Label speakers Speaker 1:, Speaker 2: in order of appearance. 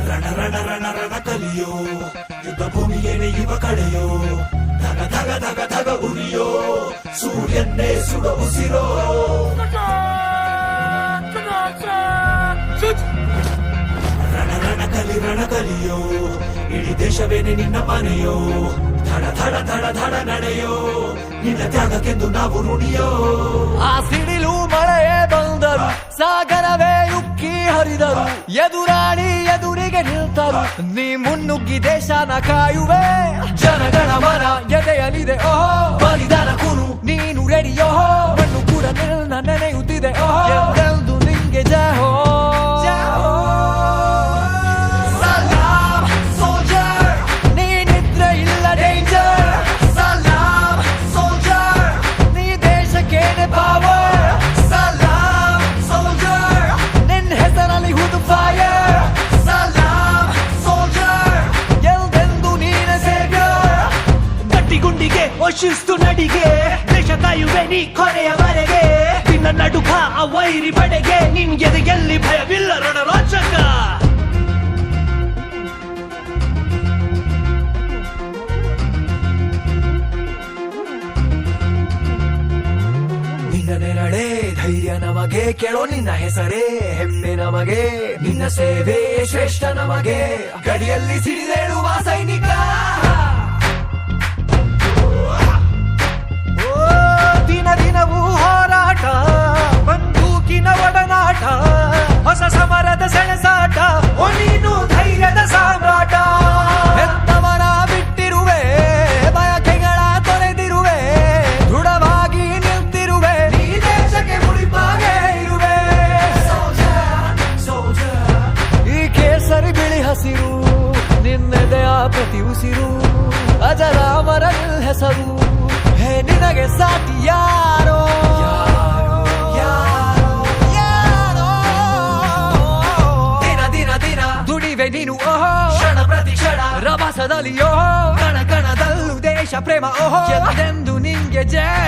Speaker 1: ರಣ ರಣ ರಣ ರಣ ಕಲಿಯೋ ಯುದ್ಧ ಭೂಮಿಯೇನೆ ಇವ ಕಳೆಯೋ ಧಗ ಧಗ ಧಗ ಧಗ ಉರಿಯೋ ಸೂರ್ಯನ್ನೇ ಸುಡ ಉಸಿರೋ ರಣ ಕಲಿಯೋ ಇಡೀ ದೇಶವೇನೆ ನಿನ್ನ ಮನೆಯೋ ಧಡ ಧಡ ಧಡ ಧಡ ನಡೆಯೋ ನಿನ್ನ ತ್ಯಾಗಕ್ಕೆಂದು ನಾವು ಋಣಿಯೋ.
Speaker 2: ಆ ಸಿಡಿಲು ಮಳೆಯೇ ಬಂದರು ಸಾಗರವೇ ಉಕ್ಕಿ ಹರಿದರು ಎದುರಾಳಿ ಎದುರಿಗೆ ನಿಲ್ತರು ನೀ ಮುನ್ನುಗ್ಗಿ ದೇಶನ ಕಾಯುವೆ ಜನಗಣ ಮನ ಎದೆಯಲಿದೆ ಓಹೋ ಬಲಿದಾನ ಕುರು ನೀನು ರೆಡಿಯೋ ಮಣ್ಣು ಕೂಡ ನಿನ್ನ ನೆನೆಯುತ್ತಿದೆ ಓಹೋ ಎಂದೆಂದು ನಿಂಗೆ ಜಯ ಹೋ
Speaker 3: ಶಿಸ್ತು ನಡಿಗೆ ದೇಶ ಕಾಯುವೆ ನೀ ಕೊನೆಯವರೆಗೆ ನಿನ್ನ ನಡುಕ ಆ ವೈರಿ ಬಡೆಗೆ ನಿನ್ಗೆ ಎಲ್ಲಿ ಭಯವಿಲ್ಲ ರಣರೋಚಕ.
Speaker 2: ನಿನ್ನ ನೆರಳೆ ಧೈರ್ಯ ನಮಗೆ ಕೇಳೋ ನಿನ್ನ ಹೆಸರೇ ಹೆಮ್ಮೆ ನಮಗೆ ನಿನ್ನ ಸೇವೆ ಶ್ರೇಷ್ಠ ನಮಗೆ ಗಡಿಯಲ್ಲಿ ಸಿಡಿದೇಳುವ ಸೈನಿಕ ದಿನವೂ ಹೋರಾಟ ಬಂದೂಕಿನ ಒಡನಾಟ ಹೊಸ ಸಮರದ ಸೆಣಸಾಟ ಓ ನೀನು ಧೈರ್ಯದ ಸಾಮ್ರಾಟ ಹೆತ್ತವನ ಬಿಟ್ಟಿರುವೆ ಬಯಕೆಗಳ ತೊರೆದಿರುವೆ ದೃಢವಾಗಿ ನಿಲ್ತಿರುವೆ ಈ ದೇಶಕ್ಕೆ ಮುಡಿಪಾಗೆ ಇರುವೆ ಈ ಕೇಸರಿ ಬಿಳಿ ಹಸಿರು ನಿನ್ನೆದೆಯ ಪ್ರತಿ ಉಸಿರು ಅಜರಾಮರ ಹೆಸರು ಹೇ ನಿನಗೆ ಸಾಟಿ ಯಾರೋ ದಿನ ದಿನ ದಿನ ದುಡಿವೆ ನೀನು ಓಹೋ ಕ್ಷಣ ಪ್ರತಿ ಕ್ಷಣ ರಭಸದಲ್ಲಿ ಓಹೋ ಕಣ ಕಣದಲ್ಲೂ ದೇಶ ಪ್ರೇಮ ಓಹೋ ಎಂದೆಂದು ನಿಂಗೆ ಜಯ